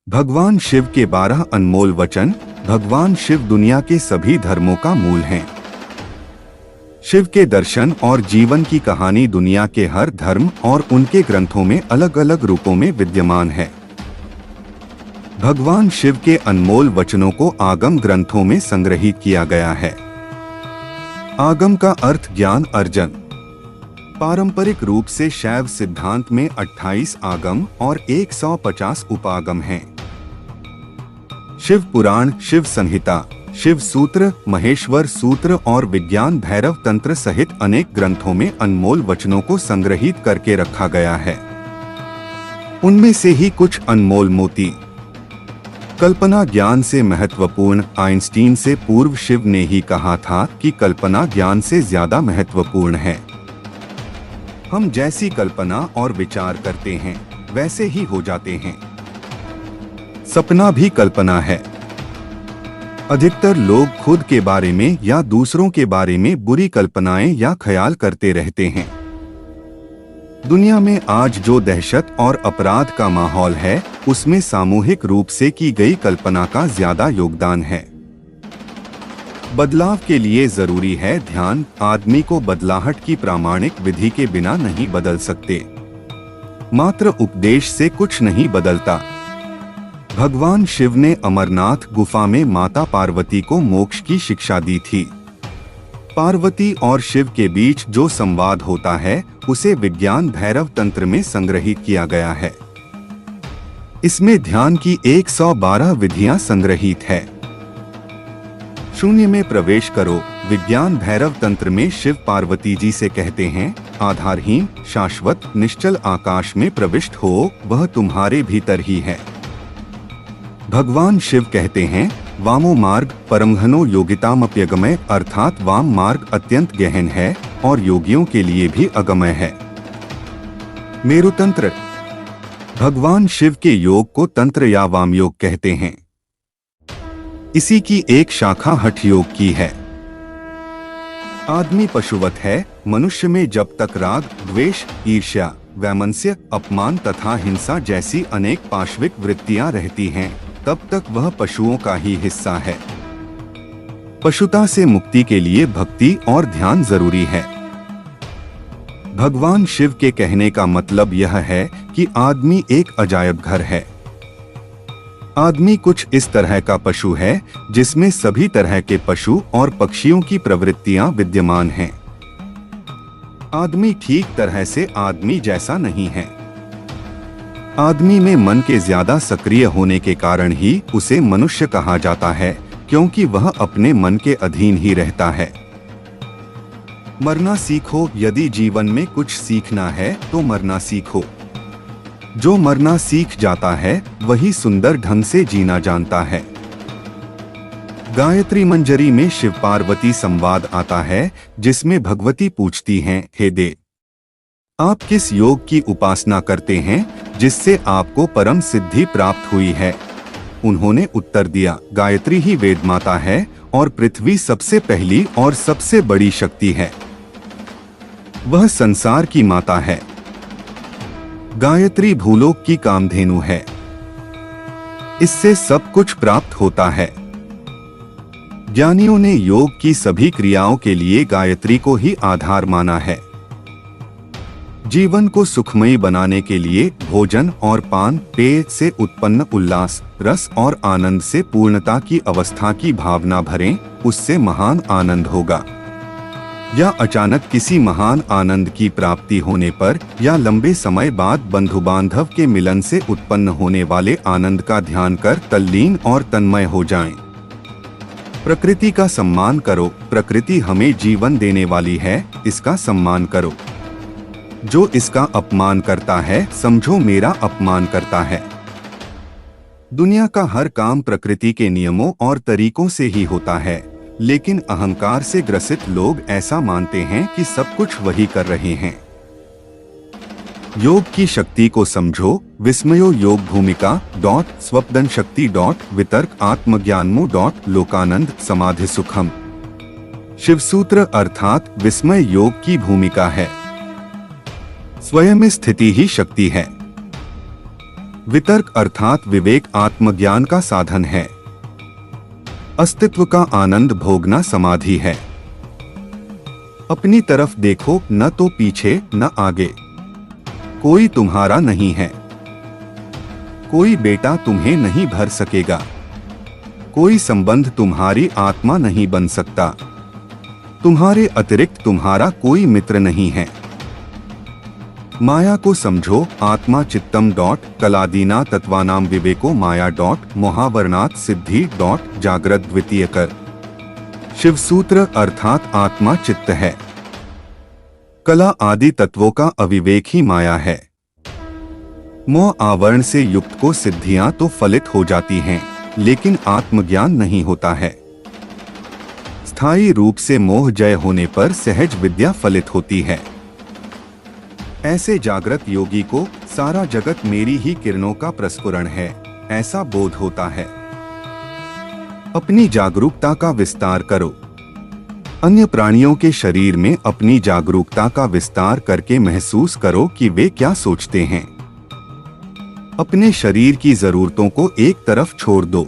भगवान शिव के 12 अनमोल वचन। भगवान शिव दुनिया के सभी धर्मों का मूल हैं। शिव के दर्शन और जीवन की कहानी दुनिया के हर धर्म और उनके ग्रंथों में अलग अलग रूपों में विद्यमान है। भगवान शिव के अनमोल वचनों को आगम ग्रंथों में संग्रहित किया गया है। आगम का अर्थ ज्ञान अर्जन। पारंपरिक रूप से शैव सिद्धांत में 28 आगम और 150 उपागम हैं। शिव पुराण, शिव संहिता, शिव सूत्र, महेश्वर सूत्र और विज्ञान भैरव तंत्र सहित अनेक ग्रंथों में अनमोल वचनों को संग्रहित करके रखा गया है। उनमें से ही कुछ अनमोल मोती। कल्पना ज्ञान से महत्वपूर्ण। आइंस्टीन से पूर्व शिव ने ही कहा था कि कल्पना ज्ञान से ज्यादा महत्वपूर्ण है। हम जैसी कल्पना और विचार करते हैं वैसे ही हो जाते हैं। सपना भी कल्पना है। अधिकतर लोग खुद के बारे में या दूसरों के बारे में बुरी कल्पनाएं या ख्याल करते रहते हैं। दुनिया में आज जो दहशत और अपराध का माहौल है, उसमें सामूहिक रूप से की गई कल्पना का ज्यादा योगदान है। बदलाव के लिए जरूरी है ध्यान। आदमी को बदलाहट की प्रामाणिक विधि के बिना नहीं बदल सकते। मात्र उपदेश से कुछ नहीं बदलता। भगवान शिव ने अमरनाथ गुफा में माता पार्वती को मोक्ष की शिक्षा दी थी। पार्वती और शिव के बीच जो संवाद होता है, उसे विज्ञान भैरव तंत्र में संग्रहित किया गया है। इसमें ध्यान की 112 विधियां संग्रहित है। शून्य में प्रवेश करो। विज्ञान भैरव तंत्र में शिव पार्वती जी से कहते हैं, आधारहीन, शाश्वत, निश्चल आकाश में प्रविष्ट हो, वह तुम्हारे भीतर ही है। भगवान शिव कहते हैं, वामो मार्ग परमघनो योगितामप्यगमय, अर्थात वाम मार्ग अत्यंत गहन है और योगियों के लिए भी अगमय है। मेरुतंत्र। भगवान शिव के योग को तंत्र या वाम योग कहते हैं। इसी की एक शाखा हठ योग की है। आदमी पशुवत है। मनुष्य में जब तक राग, द्वेष, ईर्ष्या, वैमनस्य, अपमान तथा हिंसा जैसी अनेक पाशविक वृत्तियां रहती हैं, तब तक वह पशुओं का ही हिस्सा है। पशुता से मुक्ति के लिए भक्ति और ध्यान जरूरी है। भगवान शिव के कहने का मतलब यह है कि आदमी एक अजायब घर है। आदमी कुछ इस तरह का पशु है जिसमें सभी तरह के पशु और पक्षियों की प्रवृत्तियां विद्यमान हैं। आदमी ठीक तरह से आदमी जैसा नहीं है। आदमी में मन के ज्यादा सक्रिय होने के कारण ही उसे मनुष्य कहा जाता है, क्योंकि वह अपने मन के अधीन ही रहता है। मरना सीखो। यदि जीवन में कुछ सीखना है तो मरना सीखो। जो मरना सीख जाता है वही सुंदर ढंग से जीना जानता है। गायत्री मंजरी में शिव पार्वती संवाद आता है, जिसमें भगवती पूछती हैं, हे देव, आप किस योग की उपासना करते हैं जिससे आपको परम सिद्धि प्राप्त हुई है? उन्होंने उत्तर दिया, गायत्री ही वेद माता है और पृथ्वी सबसे पहली और सबसे बड़ी शक्ति है। वह संसार की माता है। गायत्री भूलोक की कामधेनु है। इससे सब कुछ प्राप्त होता है। ज्ञानियों ने योग की सभी क्रियाओं के लिए गायत्री को ही आधार माना है। जीवन को सुखमयी बनाने के लिए भोजन और पान, पेय से उत्पन्न उल्लास, रस और आनंद से पूर्णता की अवस्था की भावना भरें, उससे महान आनंद होगा। या अचानक किसी महान आनंद की प्राप्ति होने पर या लंबे समय बाद बंधु बांधव के मिलन से उत्पन्न होने वाले आनंद का ध्यान कर तल्लीन और तन्मय हो जाएं। प्रकृति का सम्मान करो। प्रकृति हमें जीवन देने वाली है, इसका सम्मान करो। जो इसका अपमान करता है, समझो मेरा अपमान करता है। दुनिया का हर काम प्रकृति के नियमों और तरीकों से ही होता है, लेकिन अहंकार से ग्रसित लोग ऐसा मानते हैं कि सब कुछ वही कर रहे हैं। योग की शक्ति को समझो। विस्मयो योग भूमिका स्वप्न शक्ति वितर्क आत्मज्ञानमु लोकानंद समाधि सुखम। शिवसूत्र अर्थात विस्मय योग की भूमिका है। स्वयं स्थिति ही शक्ति है। वितर्क अर्थात विवेक आत्मज्ञान का साधन है। अस्तित्व का आनंद भोगना समाधि है। अपनी तरफ देखो, न तो पीछे न आगे। कोई तुम्हारा नहीं है। कोई बेटा तुम्हें नहीं भर सकेगा। कोई संबंध तुम्हारी आत्मा नहीं बन सकता। तुम्हारे अतिरिक्त तुम्हारा कोई मित्र नहीं है। माया को समझो। आत्मा चित्तम कलादीना तत्वानाम विवेको माया मुहावरणात् सिद्धि जागृत द्वितीय कर। शिवसूत्र अर्थात आत्मा चित्त है। कला आदि तत्वों का अविवेक ही माया है। मोह आवरण से युक्त को सिद्धियां तो फलित हो जाती हैं, लेकिन आत्मज्ञान नहीं होता है। स्थायी रूप से मोह जय होने पर सहज विद्या फलित होती है। ऐसे जागृत योगी को सारा जगत मेरी ही किरणों का प्रस्फुरण है, ऐसा बोध होता है। अपनी जागरूकता का विस्तार करो। अन्य प्राणियों के शरीर में अपनी जागरूकता का विस्तार करके महसूस करो कि वे क्या सोचते हैं। अपने शरीर की जरूरतों को एक तरफ छोड़ दो।